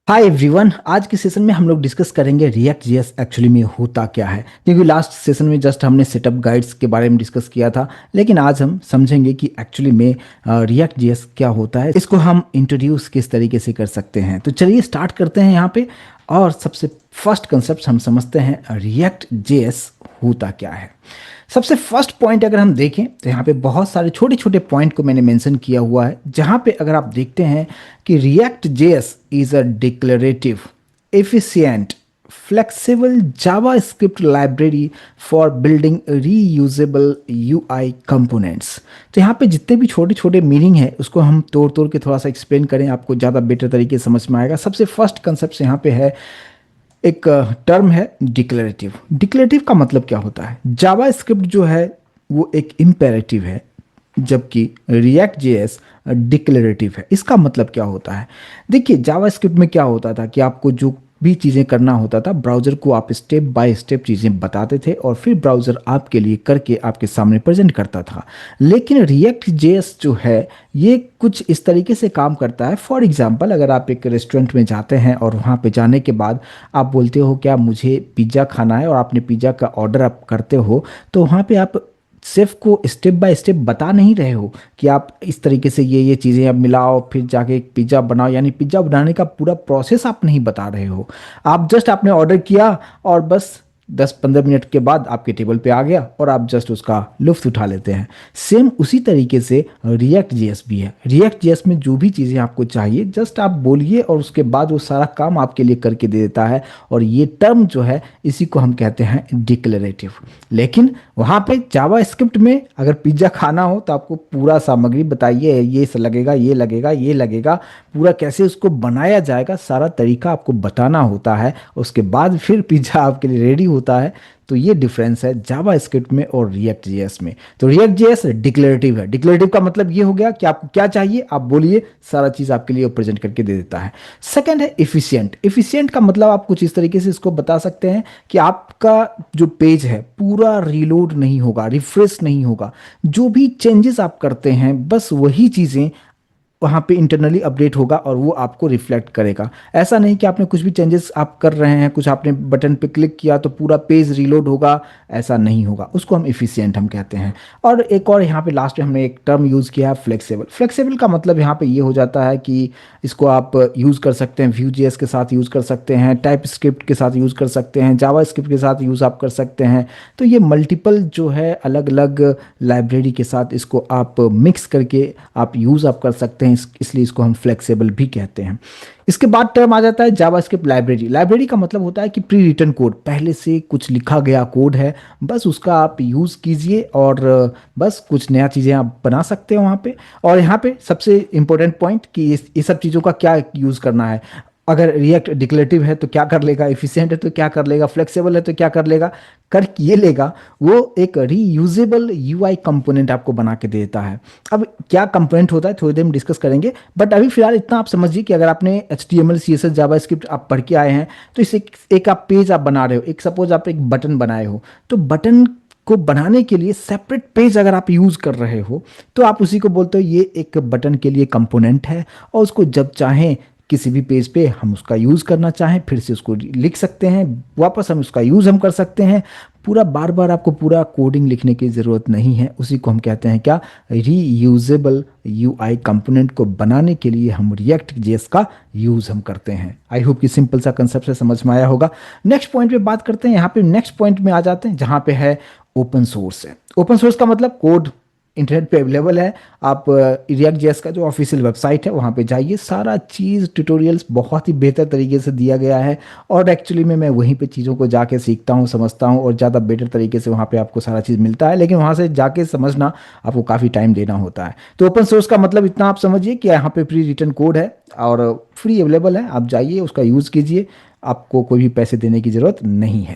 Hi everyone, आज के session में हम लोग डिस्कस करेंगे रिएक्ट जेएस एक्चुअली में होता क्या है। क्योंकि लास्ट सेशन में जस्ट हमने सेटअप गाइड्स के बारे में डिस्कस किया था, लेकिन आज हम समझेंगे कि एक्चुअली में रिएक्ट जेएस क्या होता है, इसको हम इंट्रोड्यूस किस तरीके से कर सकते हैं। तो चलिए स्टार्ट करते हैं यहाँ पे। और सबसे फर्स्ट कंसेप्ट हम समझते हैं रिएक्ट जेएस होता क्या है। सबसे फर्स्ट पॉइंट अगर हम देखें तो यहाँ पे बहुत सारे छोटे छोटे पॉइंट को मैंने मेंशन किया हुआ है, जहाँ पे अगर आप देखते हैं कि react JS is a declarative efficient flexible JavaScript library for building reusable UI components. तो यहाँ पे जितने भी छोटे छोटे मीनिंग है उसको हम तोड़ तोड़ के थोड़ा सा एक्सप्लेन करें, आपको ज़्यादा बेटर तरीके से समझ में आएगा। सबसे फर्स्ट कंसेप्ट यहाँ पे है, एक टर्म है डिक्लेरेटिव। डिक्लेरेटिव का मतलब क्या होता है? जावा स्क्रिप्ट जो है वो एक इम्पेरेटिव है, जबकि रिएक्ट जेएस डिक्लेरेटिव है। इसका मतलब क्या होता है? देखिए, जावा स्क्रिप्ट में क्या होता था कि आपको जो भी चीज़ें करना होता था, ब्राउज़र को आप स्टेप बाय स्टेप चीज़ें बताते थे और फिर ब्राउज़र आपके लिए करके आपके सामने प्रेजेंट करता था। लेकिन रिएक्ट जेएस जो है ये कुछ इस तरीके से काम करता है। फॉर एग्जांपल, अगर आप एक रेस्टोरेंट में जाते हैं और वहाँ पे जाने के बाद आप बोलते हो क्या मुझे पिज़्ज़ा खाना है, और आपने पिज़्ज़ा का ऑर्डर आप करते हो, तो वहाँ पे आप शेफ को स्टेप बाय स्टेप बता नहीं रहे हो कि आप इस तरीके से ये चीज़ें अब मिलाओ फिर जाके एक पिज़्ज़ा बनाओ, यानी पिज़्ज़ा बनाने का पूरा प्रोसेस आप नहीं बता रहे हो। आप जस्ट आपने ऑर्डर किया और बस 10-15 मिनट के बाद आपके टेबल पे आ गया और आप जस्ट उसका लुत्फ उठा लेते हैं। सेम उसी तरीके से रिएक्ट जेएस भी है। रिएक्ट जेएस में जो भी चीज़ें आपको चाहिए जस्ट आप बोलिए और उसके बाद वो सारा काम आपके लिए करके दे देता है। और ये टर्म जो है इसी को हम कहते हैं डिक्लेरेटिव। लेकिन वहाँ पे जावा स्क्रिप्ट में अगर पिज्ज़ा खाना हो तो आपको पूरा सामग्री बताइए, ये लगेगा, ये लगेगा, ये लगेगा, पूरा कैसे उसको बनाया जाएगा सारा तरीका आपको बताना होता है। उसके बाद फिर पिज्ज़ा आपके लिए रेडी होता है। तो ये डिफरेंस है जावा स्क्रिप्ट में और रिएक्ट जेएस में। तो रिएक्ट जेएस डिक्लेरेटिव है। डिक्लेरेटिव का मतलब ये हो गया कि आपको क्या चाहिए आप बोलिए, सारा चीज़ आपके लिए प्रेजेंट करके दे देता है। सेकंड है एफिशिएंट। एफिशिएंट का मतलब आप कुछ इस तरीके से इसको बता सकते हैं कि आपका जो पेज है पूरा रीलोड नहीं होगा, रिफ्रेश नहीं होगा। जो भी चेंजेस आप करते हैं बस वही चीज़ें वहाँ पे इंटरनली अपडेट होगा और वो आपको रिफ्लेक्ट करेगा। ऐसा नहीं कि आपने कुछ भी चेंजेस आप कर रहे हैं, कुछ आपने बटन पे क्लिक किया तो पूरा पेज रीलोड होगा, ऐसा नहीं होगा। उसको हम एफिशिएंट हम कहते हैं। और एक और यहाँ पे लास्ट में हमने एक टर्म यूज़ किया है फ्लेक्सिबल। फ्लेक्सिबल का मतलब यहाँ पे ये हो जाता है कि इसको आप यूज़ कर सकते हैं व्यू जेएस के साथ यूज़ कर सकते हैं, टाइप स्क्रिप्ट के साथ यूज़ कर सकते हैं, जावा स्क्रिप्ट के साथ यूज़ आप कर सकते हैं। तो ये मल्टीपल जो है अलग अलग लाइब्रेरी के साथ इसको आप मिक्स करके आप यूज़ आप कर सकते हैं। इसलिए इसको हम फ्लेक्सिबल भी कहते हैं। इसके बाद टर्म आ जाता है जावास्क्रिप्ट लाइब्रेरी। लाइब्रेरी का मतलब होता है कि प्री रिटन कोड, पहले से कुछ लिखा गया कोड है, बस उसका आप यूज़ कीजिए और बस कुछ नया चीज़ें आप बना सकते हो वहाँ पे। और यहाँ पे सबसे इंपॉर्टेंट पॉइंट कि ये सब चीज़ों का क्या यूज़ करना है। अगर रिएक्ट डिक्लेरेटिव है तो क्या कर लेगा, एफिशिएंट है तो क्या कर लेगा, फ्लेक्सिबल है तो क्या कर लेगा, कर ये लेगा वो एक रीयूजेबल यूआई कंपोनेंट आपको बना के देता है। अब क्या कंपोनेंट होता है थोड़ी देर में डिस्कस करेंगे, बट अभी फिलहाल इतना आप समझिए कि अगर आपने HTML CSS जावास्क्रिप्ट आप पढ़ के आए हैं तो इसे एक आप पेज आप बना रहे हो, एक सपोज आप एक बटन बनाए हो, तो बटन को बनाने के लिए सेपरेट पेज अगर आप यूज़ कर रहे हो तो आप उसी को बोलते हो ये एक बटन के लिए कंपोनेंट है। और उसको जब चाहें किसी भी पेज पे हम उसका यूज़ करना चाहें फिर से उसको लिख सकते हैं, वापस हम उसका यूज़ हम कर सकते हैं। पूरा बार बार आपको पूरा कोडिंग लिखने की ज़रूरत नहीं है। उसी को हम कहते हैं क्या, रीयूजेबल यूआई कंपोनेंट को बनाने के लिए हम रिएक्ट जेएस का यूज़ हम करते हैं। आई होप कि सिंपल सा कंसेप्ट से समझ में आया होगा। नेक्स्ट पॉइंट पे बात करते हैं। यहाँ पे नेक्स्ट पॉइंट में आ जाते हैं जहाँ पे है ओपन सोर्स है। ओपन सोर्स का मतलब कोड इंटरनेट पे अवेलेबल है। आप रिएक्ट जेएस का जो ऑफिशियल वेबसाइट है वहाँ पे जाइए, सारा चीज़ ट्यूटोरियल्स बहुत ही बेहतर तरीके से दिया गया है। और एक्चुअली में मैं वहीं पे चीज़ों को जाके सीखता हूँ, समझता हूँ और ज़्यादा बेटर तरीके से वहाँ पे आपको सारा चीज़ मिलता है। लेकिन वहाँ से जाके समझना आपको काफ़ी टाइम देना होता है। तो ओपन सोर्स का मतलब इतना आप समझिए कि यहाँ पे प्री रिटन कोड है और फ्री अवेलेबल है, आप जाइए उसका यूज़ कीजिए, आपको कोई भी पैसे देने की ज़रूरत नहीं है।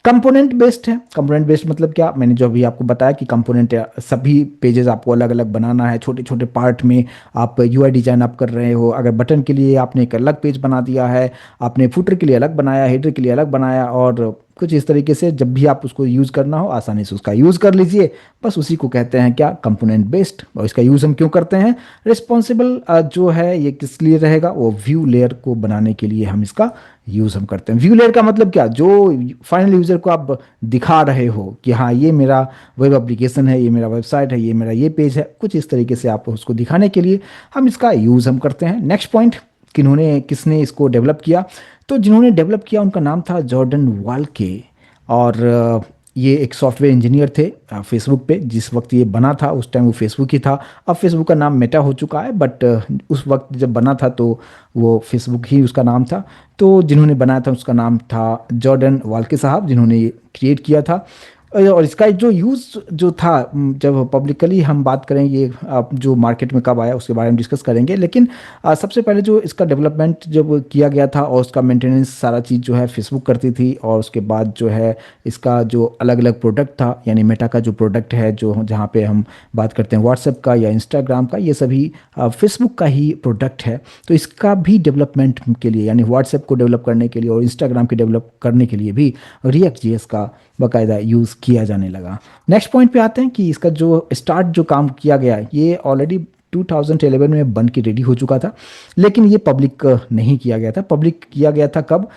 कंपोनेंट बेस्ड है। कंपोनेंट बेस्ड मतलब क्या, मैंने जो अभी आपको बताया कि कंपोनेंट सभी पेजेस आपको अलग अलग बनाना है, छोटे छोटे पार्ट में आप यूआई डिजाइन आप कर रहे हो। अगर बटन के लिए आपने एक अलग पेज बना दिया है, आपने फुटर के लिए अलग बनाया, हेडर के लिए अलग बनाया और कुछ इस तरीके से जब भी आप उसको यूज़ करना हो आसानी से उसका यूज़ कर लीजिए। बस उसी को कहते हैं क्या, कंपोनेंट बेस्ड। और इसका यूज़ हम क्यों करते हैं, रिस्पॉन्सिबल जो है ये किस लिए रहेगा, वो व्यू लेयर को बनाने के लिए हम इसका यूज़ हम करते हैं। व्यू लेयर का मतलब क्या, जो फाइनल यूज़र को आप दिखा रहे हो कि हाँ ये मेरा वेब एप्लीकेशन है, ये मेरा वेबसाइट है, ये मेरा ये पेज है, कुछ इस तरीके से आप उसको दिखाने के लिए हम इसका यूज़ हम करते हैं। नेक्स्ट पॉइंट, किसने इसको डेवलप किया, तो जिन्होंने डेवलप किया उनका नाम था जॉर्डन वाल्के। और ये एक सॉफ्टवेयर इंजीनियर थे फेसबुक पे। जिस वक्त ये बना था उस टाइम वो फेसबुक ही था। अब फेसबुक का नाम मेटा हो चुका है, बट उस वक्त जब बना था तो वो फेसबुक ही उसका नाम था। तो जिन्होंने बनाया था उसका नाम था जॉर्डन वाल्के साहब, जिन्होंने ये क्रिएट किया था। और इसका जो यूज़ जो था, जब पब्लिकली हम बात करें ये जो मार्केट में कब आया उसके बारे में डिस्कस करेंगे। लेकिन सबसे पहले जो इसका डेवलपमेंट जब किया गया था और उसका मेंटेनेंस सारा चीज़ जो है फेसबुक करती थी। और उसके बाद जो है इसका जो अलग अलग प्रोडक्ट था, यानी मेटा का जो प्रोडक्ट है, जो जहाँ पे हम बात करते हैं व्हाट्सएप का या इंस्टाग्राम का, ये सभी फेसबुक का ही प्रोडक्ट है। तो इसका भी डेवलपमेंट के लिए, यानी व्हाट्सएप को डेवलप करने के लिए और इंस्टाग्राम के डेवलप करने के लिए भी रिएक्ट जेएस का बाकायदा यूज़ किया जाने लगा। नेक्स्ट पॉइंट पे आते हैं कि इसका जो स्टार्ट जो काम किया गया ये ऑलरेडी 2011 में बन के रेडी हो चुका था, लेकिन ये पब्लिक नहीं किया गया था। पब्लिक किया गया था कब,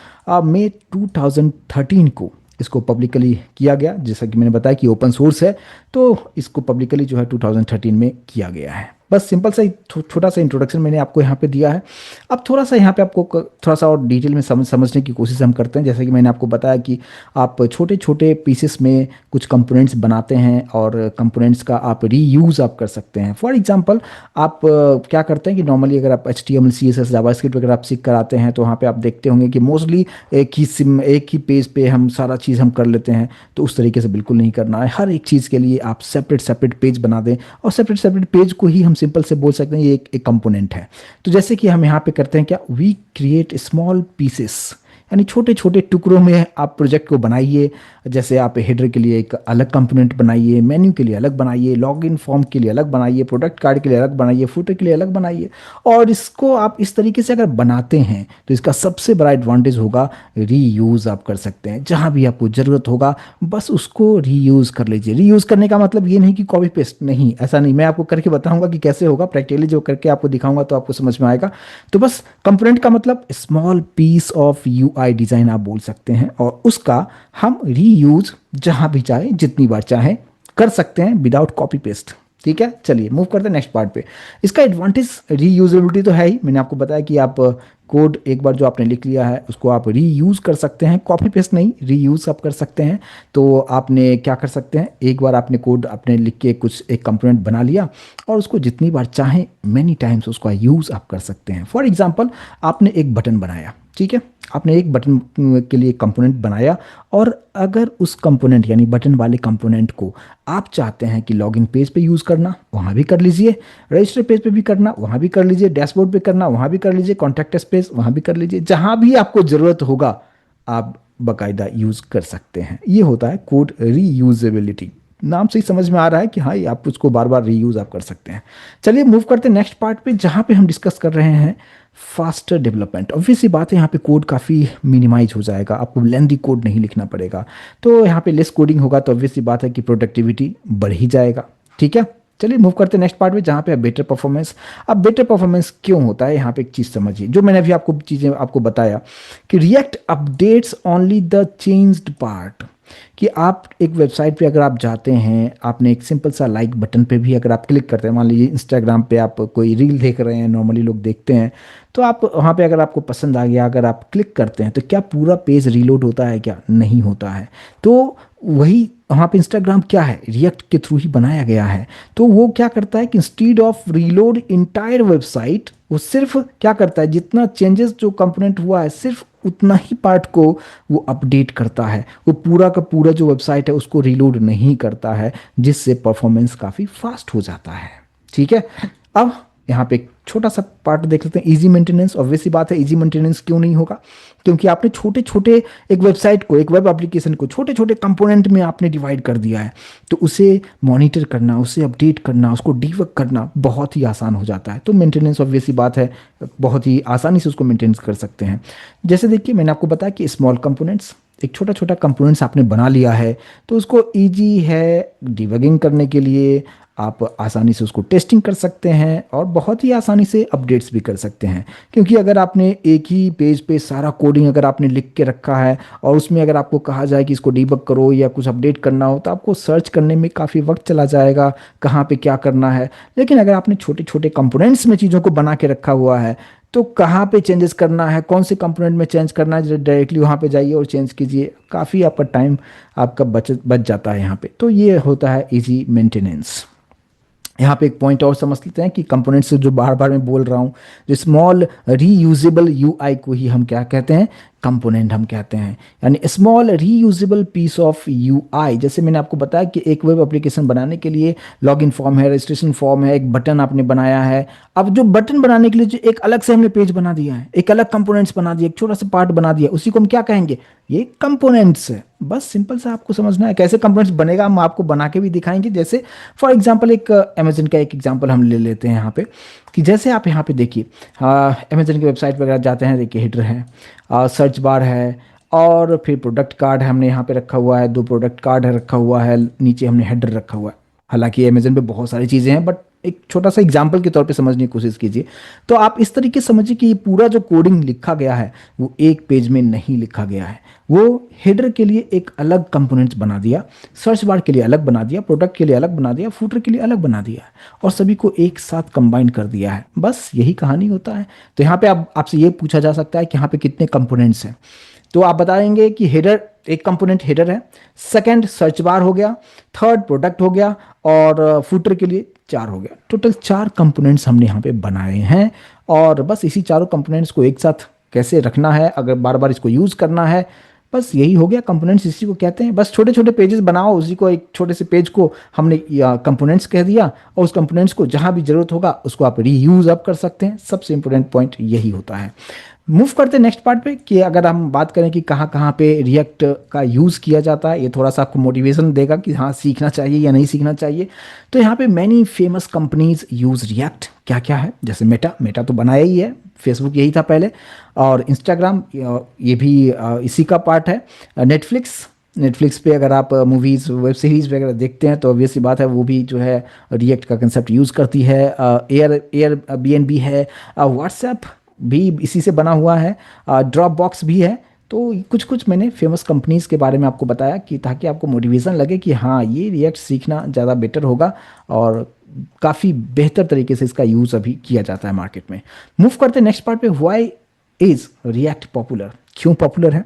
मई 2013 को इसको पब्लिकली किया गया। जैसा कि मैंने बताया कि ओपन सोर्स है, तो इसको पब्लिकली जो है 2013 में किया गया है। बस सिंपल सा छोटा सा इंट्रोडक्शन मैंने आपको यहाँ पे दिया है। अब थोड़ा सा यहाँ पे आपको थोड़ा सा और डिटेल में समझने की कोशिश हम करते हैं। जैसे कि मैंने आपको बताया कि आप छोटे छोटे पीसेस में कुछ कंपोनेंट्स बनाते हैं और कंपोनेंट्स का आप रीयूज़ आप कर सकते हैं। फॉर एग्जांपल आप क्या करते हैं कि नॉर्मली अगर आप HTML CSS जावास्क्रिप्ट अगर आप सीख कर आते हैं तो वहाँ पे आप देखते होंगे कि मोस्टली एक ही पेज पे हम सारा चीज़ हम कर लेते हैं। तो उस तरीके से बिल्कुल नहीं करना है। हर एक चीज़ के लिए आप सेपरेट पेज बना दें और सेपरेट पेज को ही हम सिंपल से बोल सकते हैं ये एक कंपोनेंट है। तो जैसे कि हम यहाँ पे करते हैं क्या, वी क्रिएट स्मॉल पीसेस, यानी छोटे छोटे टुकड़ों में आप प्रोजेक्ट को बनाइए। जैसे आप हेडर के लिए एक अलग कंपोनेंट बनाइए, मेन्यू के लिए अलग बनाइए, लॉगिन फॉर्म के लिए अलग बनाइए, प्रोडक्ट कार्ड के लिए अलग बनाइए, फुटर के लिए अलग बनाइए। और इसको आप इस तरीके से अगर बनाते हैं तो इसका सबसे बड़ा एडवांटेज होगा, रीयूज़ आप कर सकते हैं। जहाँ भी आपको ज़रूरत होगा बस उसको रीयूज़ कर लीजिए। रीयूज़ करने का मतलब ये नहीं कि कॉपी पेस्ट, नहीं, ऐसा नहीं। मैं आपको करके बताऊंगा कि कैसे होगा, प्रैक्टिकली जो करके आपको दिखाऊंगा तो आपको समझ में आएगा। तो बस कंपोनेंट का मतलब small piece of UI design आप बोल सकते हैं, और उसका हम रीयूज़ जहाँ भी चाहे जितनी बार चाहें कर सकते हैं विदाउट कॉपी पेस्ट। ठीक है, चलिए मूव करते हैं नेक्स्ट पार्ट पे। इसका एडवांटेज रीयूजेबिलिटी तो है ही। मैंने आपको बताया कि आप कोड एक बार जो आपने लिख लिया है उसको आप रीयूज़ कर सकते हैं, कॉपी पेस्ट नहीं, रीयूज़ आप कर सकते हैं। तो आपने क्या कर सकते हैं, एक बार आपने कोड आपने लिख के कुछ एक कंपोनेंट बना लिया और उसको जितनी बार चाहें मैनी टाइम्स उसका यूज़ आप कर सकते हैं। फॉर एग्जांपल आपने एक बटन बनाया, ठीक है, आपने एक बटन के लिए कंपोनेंट बनाया, और अगर उस कंपोनेंट यानी बटन वाले कंपोनेंट को आप चाहते हैं कि लॉगिन पेज पे यूज़ करना, वहाँ भी कर लीजिए, रजिस्टर पेज पे भी करना, वहाँ भी कर लीजिए, डैशबोर्ड पे करना, वहाँ भी कर लीजिए, कॉन्टैक्ट पेज वहाँ भी कर लीजिए, जहाँ भी आपको ज़रूरत होगा आप बाकायदा यूज़ कर सकते हैं। ये होता है कोड रीयूजेबिलिटी। नाम से ही समझ में आ रहा है कि हाँ ये आप उसको बार बार रीयूज़ आप कर सकते हैं। चलिए मूव करते हैं नेक्स्ट पार्ट पे, जहाँ पे हम डिस्कस कर रहे हैं फास्टर डेवलपमेंट। ऑब्वियस सी बात है, यहाँ पे कोड काफ़ी मिनिमाइज हो जाएगा, आपको लेंथी कोड नहीं लिखना पड़ेगा। तो यहाँ पे लेस कोडिंग होगा तो ऑब्वियस सी बात है कि प्रोडक्टिविटी बढ़ ही जाएगा। ठीक है, चलिए मूव करते हैं नेक्स्ट पार्ट में, जहाँ पे बेटर परफॉर्मेंस। अब बेटर परफॉर्मेंस क्यों होता है, यहाँ पे एक चीज़ समझिए, जो मैंने अभी आपको चीज़ें आपको बताया कि react updates only the changed part. कि आप एक वेबसाइट पे अगर आप जाते हैं, आपने एक सिंपल सा लाइक बटन पे भी अगर आप क्लिक करते हैं, मान लीजिए इंस्टाग्राम पे आप कोई रील देख रहे हैं, नॉर्मली लोग देखते हैं, तो आप वहाँ पे अगर आपको पसंद आ गया, अगर आप क्लिक करते हैं तो क्या पूरा पेज रीलोड होता है, क्या नहीं होता है। तो वही वहाँ पे इंस्टाग्राम क्या है, रिएक्ट के थ्रू ही बनाया गया है। तो वो क्या करता है कि instead of reload entire website, वो सिर्फ क्या करता है, जितना चेंजेस जो कंपोनेंट हुआ है सिर्फ उतना ही पार्ट को वो अपडेट करता है, वो पूरा का पूरा जो वेबसाइट है उसको रीलोड नहीं करता है, जिससे परफॉर्मेंस काफ़ी फास्ट हो जाता है। ठीक है, अब यहाँ पे एक छोटा सा पार्ट देख लेते हैं, इजी मेंटेनेंस। ऑब्वियस सी बात है, इजी मेंटेनेंस क्यों नहीं होगा, क्योंकि आपने छोटे छोटे एक वेबसाइट को, एक वेब एप्लीकेशन को छोटे छोटे कंपोनेंट में आपने डिवाइड कर दिया है, तो उसे मॉनिटर करना, उसे अपडेट करना, उसको डीबग करना बहुत ही आसान हो जाता है। तो मेंटेनेंस ऑब्वियस सी बात है, बहुत ही आसानी से उसको मेंटेन कर सकते हैं। जैसे देखिए मैंने आपको बताया कि स्मॉल कंपोनेंट्स, एक छोटा छोटा कंपोनेंट्स आपने बना लिया है, तो उसको ईजी है डिबगिंग करने के लिए। आप आसानी से उसको टेस्टिंग कर सकते हैं और बहुत ही आसानी से अपडेट्स भी कर सकते हैं। क्योंकि अगर आपने एक ही पेज पे सारा कोडिंग अगर आपने लिख के रखा है और उसमें अगर आपको कहा जाए कि इसको डीबग करो या कुछ अपडेट करना हो, तो आपको सर्च करने में काफ़ी वक्त चला जाएगा कहाँ पे क्या करना है। लेकिन अगर आपने छोटे छोटे कंपोनेंट्स में चीज़ों को बना के रखा हुआ है, तो कहाँ पे चेंजेस करना है, कौन से कंपोनेंट में चेंज करना है, डायरेक्टली वहाँ पे जाइए और चेंज कीजिए। काफ़ी आपका टाइम आपका बच जाता है यहाँ पे। तो ये होता है इजी मेंटेनेंस। यहाँ पे एक पॉइंट और समझ लेते हैं कि कंपोनेंट से जो बार बार मैं बोल रहा हूँ, जो स्मॉल रीयूजेबल यूआई को ही हम क्या कहते हैं, कंपोनेंट हम कहते हैं। यानी small reusable piece of UI. जैसे मैंने आपको बताया कि एक वेब एप्लीकेशन बनाने के लिए लॉगिन फॉर्म है, रजिस्ट्रेशन फॉर्म है, एक बटन आपने बनाया है। अब जो बटन बनाने के लिए जो एक अलग से हमने पेज बना दिया है, एक अलग कंपोनेंट्स बना दिया, एक छोटा सा पार्ट बना दिया, उसी को हम क्या कहेंगे, ये कंपोनेंट्स है। बस सिंपल सा आपको समझना है कैसे कंपोनेंट्स बनेगा, हम आपको बना के भी दिखाएंगे। जैसे फॉर एग्जांपल एक अमेजन का एक एग्जांपल हम ले लेते हैं यहाँ पे, कि जैसे आप यहाँ पे देखिए अमेजन की वेबसाइट वगैरह जाते हैं, देखिए हेडर है, सर्च बार है, और फिर प्रोडक्ट कार्ड हमने यहाँ पे रखा हुआ है, 2 प्रोडक्ट कार्ड है रखा हुआ है, नीचे हमने हेडर रखा हुआ है। हालांकि अमेजन पे बहुत सारी चीज़ें हैं, बट एक छोटा सा एग्जाम्पल के तौर पे समझने की कोशिश कीजिए। तो आप इस तरीके से समझिए कि ये पूरा जो कोडिंग लिखा गया है वो एक पेज में नहीं लिखा गया है। वो हेडर के लिए एक अलग कंपोनेंट्स बना दिया, सर्च बार के लिए अलग बना दिया, प्रोडक्ट के लिए अलग बना दिया, फूटर के लिए अलग बना दिया और सभी को एक साथ कंबाइन कर दिया है। बस यही कहानी होता है। तो यहाँ पे आपसे ये पूछा जा सकता है कि यहाँ पे कितने कंपोनेंट्स हैं, तो आप बताएंगे कि हेडर, एक कंपोनेंट हेडर है, सेकंड सर्च बार हो गया, थर्ड प्रोडक्ट हो गया, और फुटर के लिए 4 हो गया। टोटल 4 कंपोनेंट्स हमने यहाँ पे बनाए हैं। और बस इसी चारों कंपोनेंट्स को एक साथ कैसे रखना है, अगर बार बार इसको यूज़ करना है, बस यही हो गया। कंपोनेंट्स इसी को कहते हैं। बस छोटे छोटे पेजेस बनाओ, उसी को एक छोटे से पेज को हमने कंपोनेंट्स कह दिया, और उस कंपोनेंट्स को जहाँ भी जरूरत होगा उसको आप रीयूज अप कर सकते हैं। सबसे इंपॉर्टेंट पॉइंट यही होता है। मूव करते हैं नेक्स्ट पार्ट पे, कि अगर हम बात करें कि कहाँ कहाँ पे रिएक्ट का यूज़ किया जाता है, ये थोड़ा सा आपको मोटिवेशन देगा कि हाँ सीखना चाहिए या नहीं सीखना चाहिए। तो यहाँ पे many famous companies use react. क्या क्या है, जैसे मेटा तो बनाया ही है, फेसबुक यही था पहले, और इंस्टाग्राम ये भी इसी का पार्ट है। नेटफ्लिक्स पे अगर आप मूवीज़ वेब सीरीज़ वगैरह देखते हैं तो ऑब्वियस सी बात है वो भी जो है रिएक्ट का कंसेप्ट यूज़ करती है। एयर बी है, व्हाट्सएप भी इसी से बना हुआ है, ड्रॉप बॉक्स भी है। तो कुछ कुछ मैंने फेमस कंपनीज़ के बारे में आपको बताया कि ताकि आपको मोटिवेशन लगे कि हाँ ये रिएक्ट सीखना ज़्यादा बेटर होगा, और काफ़ी बेहतर तरीके से इसका यूज़ अभी किया जाता है मार्केट में। मूव करते हैं नेक्स्ट पार्ट पे, व्हाई इज़ रिएक्ट पॉपुलर, क्यों पॉपुलर है।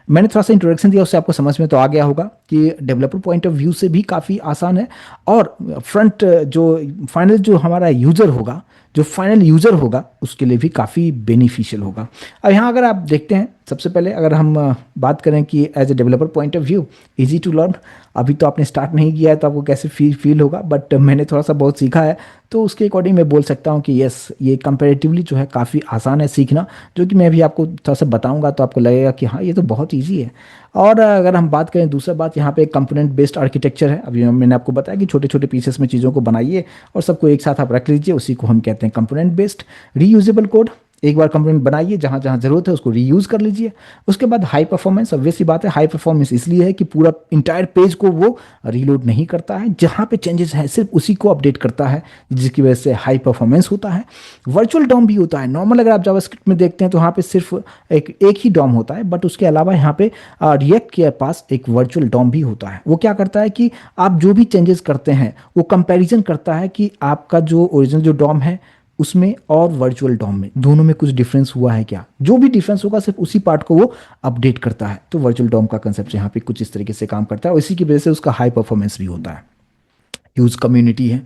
मैंने थोड़ा सा इंट्रोडक्शन दिया, उससे आपको समझ में तो आ गया होगा कि डेवलपर पॉइंट ऑफ व्यू से भी काफ़ी आसान है, और फ्रंट जो फाइनल जो हमारा यूज़र होगा, जो फाइनल यूज़र होगा उसके लिए भी काफ़ी बेनिफिशियल होगा। अब यहाँ अगर आप देखते हैं, सबसे पहले अगर हम बात करें कि as a developer point of view, easy to learn. अभी तो आपने स्टार्ट नहीं किया है तो आपको कैसे फील होगा, बट मैंने थोड़ा सा बहुत सीखा है, तो उसके अकॉर्डिंग मैं बोल सकता हूँ कि यस ये कंपैरेटिवली जो है काफ़ी आसान है सीखना, जो कि मैं भी आपको थोड़ा सा बताऊँगा तो आपको लगेगा कि हाँ ये तो बहुत ईजी है। और अगर हम बात करें दूसरा बात, यहाँ पे कंपोनेंट बेस्ड आर्किटेक्चर है। अभी मैंने आपको बताया कि छोटे छोटे पीसेस में चीज़ों को बनाइए और सबको एक साथ आप रख लीजिए, उसी को हम कहते हैं कंपोनेंट बेस्ड। रीयूजेबल कोड, एक बार कंपोनेंट बनाइए, जहाँ जहाँ जरूरत है उसको रीयूज़ कर लीजिए। उसके बाद हाई परफॉर्मेंस, ऑब्वियस सी बात है, हाई परफॉर्मेंस इसलिए है कि पूरा इंटायर पेज को वो रीलोड नहीं करता है, जहाँ पे चेंजेस है सिर्फ उसी को अपडेट करता है, जिसकी वजह से हाई परफॉर्मेंस होता है। वर्चुअल डॉम भी होता है। नॉर्मल अगर आप जावास्क्रिप्ट में देखते हैं तो वहाँ पे सिर्फ एक ही डॉम होता है, बट उसके अलावा यहाँ पे रिएक्ट के पास एक वर्चुअल डॉम भी होता है। वो क्या करता है कि आप जो भी चेंजेस करते हैं वो कंपैरिजन करता है कि आपका जो ओरिजिनल जो डॉम है उसमें और वर्चुअल डॉम में दोनों में कुछ डिफरेंस हुआ है क्या। जो भी डिफरेंस होगा सिर्फ उसी पार्ट को वो अपडेट करता है। तो वर्चुअल डॉम का कंसेप्ट यहाँ पे कुछ इस तरीके से काम करता है, और इसी की वजह से उसका हाई परफॉर्मेंस भी होता है। ह्यूज कम्युनिटी है।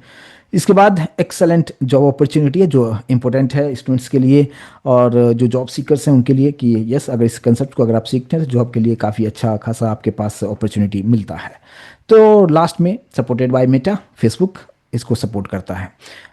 इसके बाद एक्सेलेंट जॉब अपॉर्चुनिटी है, जो इंपॉर्टेंट है स्टूडेंट्स के लिए और जो जॉब सीकर्स हैं उनके लिए, कि यस अगर इस कंसेप्ट को अगर आप सीखते हैं तो जॉब के लिए काफ़ी अच्छा खासा आपके पास अपॉर्चुनिटी मिलता है। तो लास्ट में सपोर्टेड बाय मेटा, फेसबुक इसको सपोर्ट करता है।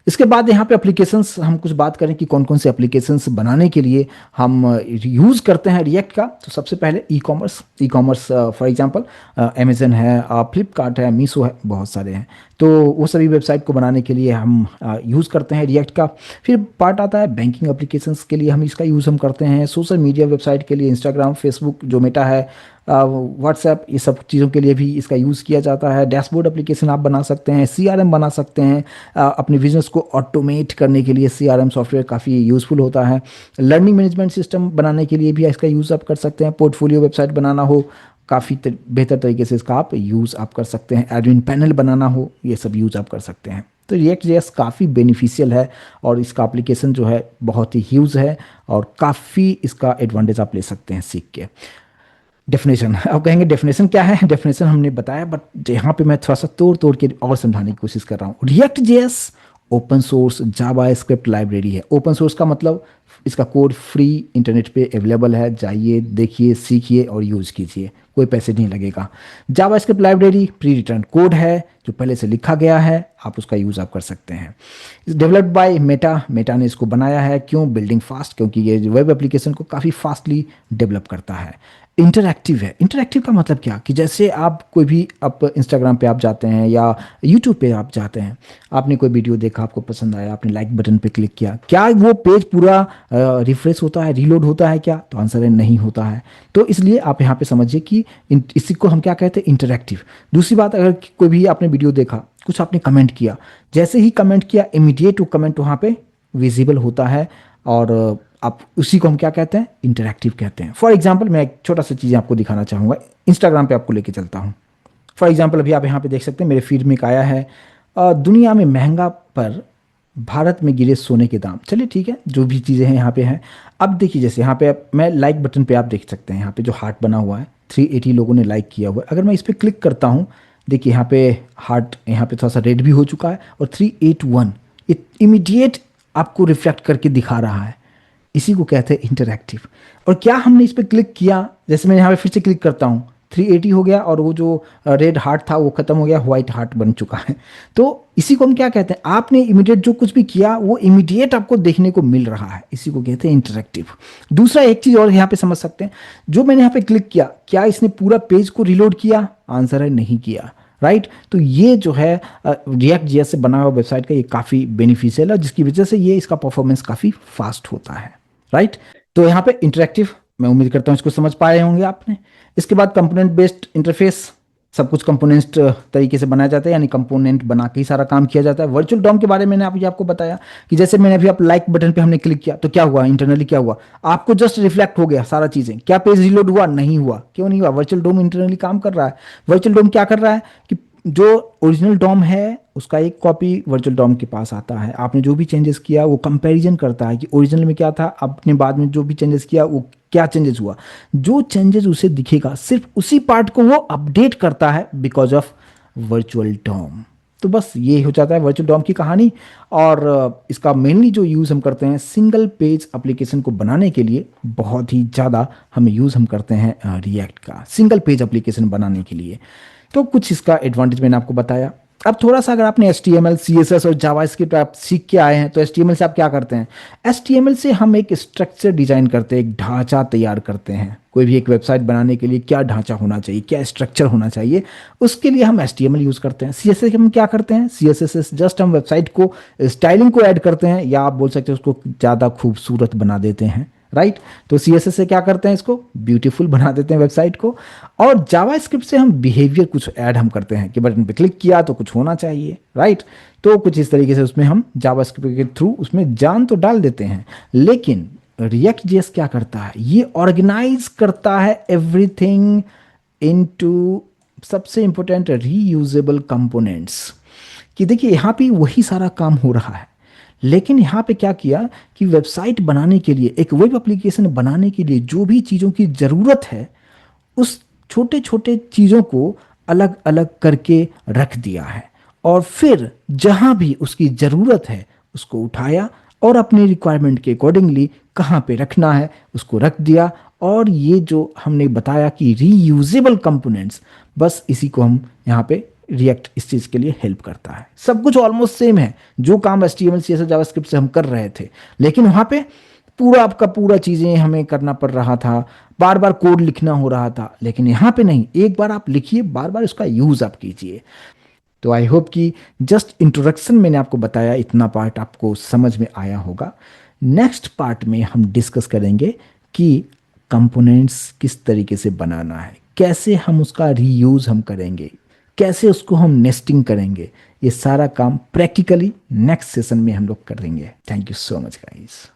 इसके बाद यहाँ पे एप्लीकेशंस, हम कुछ बात करें कि कौन कौन से एप्लीकेशंस बनाने के लिए हम यूज़ करते हैं रिएक्ट का। तो सबसे पहले e commerce for example Amazon है, फ्लिपकार्ट है, मीशो है, बहुत सारे हैं। तो वो सभी वेबसाइट को बनाने के लिए हम यूज़ करते हैं रिएक्ट का। फिर पार्ट आता है बैंकिंग एप्लीकेशंस के लिए हम इसका यूज़ हम करते हैं। सोशल मीडिया वेबसाइट के लिए इंस्टाग्राम, फेसबुक जो मेटा है, व्हाट्सएप, ये सब चीज़ों के लिए भी इसका यूज़ किया जाता है। डैशबोर्ड एप्लीकेशन आप बना सकते हैं, सीआरएम बना सकते हैं, अपने बिजनेस को ऑटोमेट करने के लिए सीआरएम सॉफ्टवेयर काफ़ी यूज़फुल होता है। लर्निंग मैनेजमेंट सिस्टम बनाने के लिए भी इसका यूज़ आप कर सकते हैं। पोर्टफोलियो वेबसाइट बनाना हो, काफ़ी बेहतर तरीके से इसका आप यूज़ आप कर सकते हैं। एडमिन पैनल बनाना हो, ये सब यूज़ आप कर सकते हैं। तो रिएक्ट जेएस काफ़ी बेनिफिशियल है और इसका एप्लीकेशन जो है बहुत ही ह्यूज है और काफ़ी इसका एडवांटेज आप ले सकते हैं सीख के। डेफिनेशन, अब कहेंगे डेफिनेशन क्या है? डेफिनेशन हमने बताया, बट यहाँ पे मैं थोड़ा सा तोड़ तोड़ के और समझाने की कोशिश कर रहा हूँ। रिएक्ट जेएस ओपन सोर्स जावा स्क्रिप्ट लाइब्रेरी है। ओपन सोर्स का मतलब इसका कोड फ्री इंटरनेट पे अवेलेबल है, जाइए देखिए सीखिए और यूज़ कीजिए, कोई पैसे नहीं लगेगा। JavaScript library pre return code है जो पहले से लिखा गया है, आप उसका यूज़ आप कर सकते हैं। डेवलप्ड बाय मेटा, मेटा ने इसको बनाया है। क्यों? बिल्डिंग फास्ट, क्योंकि ये वेब एप्लीकेशन को काफ़ी फास्टली डेवलप करता है। इंटरैक्टिव है। इंटरैक्टिव का मतलब क्या कि जैसे आप कोई भी आप इंस्टाग्राम पे आप जाते हैं या यूट्यूब पे आप जाते हैं, आपने कोई वीडियो देखा, आपको पसंद आया, आपने लाइक बटन पे क्लिक किया, क्या वो पेज पूरा रिफ्रेश होता है, रीलोड होता है क्या? तो आंसर है नहीं होता है। तो इसलिए आप यहाँ पे समझिए कि इसी को हम क्या कहते हैं? इंटरैक्टिव। दूसरी बात, अगर कोई भी आपने वीडियो देखा, कुछ आपने कमेंट किया, जैसे ही कमेंट किया इमीडिएट वो कमेंट वहाँ पे विजिबल होता है और आप उसी को हम क्या कहते हैं? इंटरैक्टिव कहते हैं। फॉर एग्जाम्पल मैं एक छोटा सा चीज़ आपको दिखाना चाहूँगा, इंस्टाग्राम पे आपको लेके चलता हूँ। फॉर एग्जाम्पल अभी आप यहाँ पे देख सकते हैं मेरे फीड में एक आया है, दुनिया में महंगा पर भारत में गिरे सोने के दाम। चलिए ठीक है, जो भी चीज़ें हैं यहाँ पे हैं। अब देखिए जैसे यहाँ पे मैं लाइक बटन पे आप देख सकते हैं, यहाँ पे जो हार्ट बना हुआ है 380 लोगों ने लाइक किया हुआ है। अगर मैं इस पर क्लिक करता हूँ, देखिए यहाँ पे हार्ट यहाँ पे थोड़ा सा रेड भी हो चुका है और 381 इमीडिएट आपको रिफ्लेक्ट करके दिखा रहा है। इसी को कहते हैं इंटरैक्टिव। और क्या हमने इस पर क्लिक किया, जैसे मैं यहाँ पे फिर से क्लिक करता हूँ, 380 हो गया और वो जो रेड हार्ट था वो खत्म हो गया, व्हाइट हार्ट बन चुका है। तो इसी को हम क्या कहते हैं? आपने इमीडिएट जो कुछ भी किया वो इमीडिएट आपको देखने को मिल रहा है, इसी को कहते हैं इंटरैक्टिव। दूसरा एक चीज़ और यहाँ पे समझ सकते हैं, जो मैंने यहाँ पे क्लिक किया, क्या इसने पूरा पेज को रिलोड किया? आंसर है नहीं किया, राइट। तो ये जो है रिएक्ट जेएस से बना हुआ वेबसाइट का ये काफ़ी बेनिफिशियल है, जिसकी वजह से ये इसका परफॉर्मेंस काफ़ी फास्ट होता है, राइट। तो यहाँ पे इंटरेक्टिव, मैं उम्मीद करता हूँ इसको समझ पाए होंगे आपने। इसके बाद कंपोनेंट बेस्ड इंटरफेस, सब कुछ कंपोनेंट तरीके से बनाया जाता है, यानी कंपोनेंट बना के ही सारा काम किया जाता है। वर्चुअल डॉम के बारे में मैंने अभी आपको बताया कि जैसे मैंने अभी आप लाइक बटन पे हमने क्लिक किया तो क्या हुआ, इंटरनली क्या हुआ, आपको जस्ट रिफ्लेक्ट हो गया सारा चीज़ें। क्या पेज रिलोड हुआ? नहीं हुआ। क्यों नहीं हुआ? वर्चुअल डॉम इंटरनली काम कर रहा है। वर्चुअल डॉम क्या कर रहा है कि जो ओरिजिनल डॉम है उसका एक कॉपी वर्चुअल डॉम के पास आता है, आपने जो भी चेंजेस किया वो कंपैरिजन करता है कि ओरिजिनल में क्या था, आपने बाद में जो भी चेंजेस किया वो क्या चेंजेस हुआ। जो चेंजेस उसे दिखेगा सिर्फ उसी पार्ट को वो अपडेट करता है बिकॉज ऑफ वर्चुअल डॉम। तो बस ये हो जाता है वर्चुअल डॉम की कहानी। और इसका मेनली जो यूज़ हम करते हैं सिंगल पेज एप्लीकेशन को बनाने के लिए, बहुत ही ज़्यादा हम यूज़ हम करते हैं रिएक्ट का सिंगल पेज एप्लीकेशन बनाने के लिए। तो कुछ इसका एडवांटेज मैंने आपको बताया। अब थोड़ा सा अगर आपने HTML, CSS और जावास्क्रिप्ट आप सीख के आए हैं तो HTML से आप क्या करते हैं? HTML से हम एक स्ट्रक्चर डिजाइन करते हैं, एक ढांचा तैयार करते हैं। कोई भी एक वेबसाइट बनाने के लिए क्या ढांचा होना चाहिए, क्या स्ट्रक्चर होना चाहिए, उसके लिए हम HTML यूज़ करते हैं। CSS हम क्या करते हैं? CSS से जस्ट हम वेबसाइट को स्टाइलिंग को ऐड करते हैं, या आप बोल सकते हैं उसको ज़्यादा खूबसूरत बना देते हैं, राइट। तो CSS से क्या करते हैं? इसको ब्यूटीफुल बना देते हैं वेबसाइट को। और जावास्क्रिप्ट से हम बिहेवियर कुछ ऐड हम करते हैं कि बटन पे क्लिक किया तो कुछ होना चाहिए, राइट। तो कुछ इस तरीके से उसमें हम जावास्क्रिप्ट के थ्रू उसमें जान तो डाल देते हैं। लेकिन रिएक्ट जेएस क्या करता है? ये ऑर्गेनाइज करता है एवरीथिंग इनटू, सबसे इंपॉर्टेंट, रीयूजेबल कंपोनेंट्स। कि देखिए यहाँ पे वही सारा काम हो रहा है, लेकिन यहाँ पे क्या किया कि वेबसाइट बनाने के लिए, एक वेब एप्लीकेशन बनाने के लिए जो भी चीज़ों की ज़रूरत है, उस छोटे छोटे चीज़ों को अलग अलग करके रख दिया है। और फिर जहाँ भी उसकी ज़रूरत है उसको उठाया और अपनी रिक्वायरमेंट के अकॉर्डिंगली कहाँ पे रखना है उसको रख दिया। और ये जो हमने बताया कि रीयूजेबल कंपोनेंट्स, बस इसी को हम यहाँ पे रिएक्ट इस चीज़ के लिए हेल्प करता है। सब कुछ ऑलमोस्ट सेम है, जो काम HTML, CSS, जावास्क्रिप्ट से हम कर रहे थे, लेकिन वहाँ पे पूरा आपका पूरा चीज़ें हमें करना पड़ रहा था, बार बार कोड लिखना हो रहा था। लेकिन यहाँ पे नहीं, एक बार आप लिखिए, बार बार उसका यूज़ आप कीजिए। तो आई होप कि जस्ट इंट्रोडक्शन मैंने आपको बताया, इतना पार्ट आपको समझ में आया होगा। नेक्स्ट पार्ट में हम डिस्कस करेंगे कि कंपोनेंट्स किस तरीके से बनाना है, कैसे हम उसका रीयूज़ हम करेंगे, कैसे उसको हम नेस्टिंग करेंगे, ये सारा काम प्रैक्टिकली नेक्स्ट सेशन में हम लोग करेंगे। Thank you so much guys.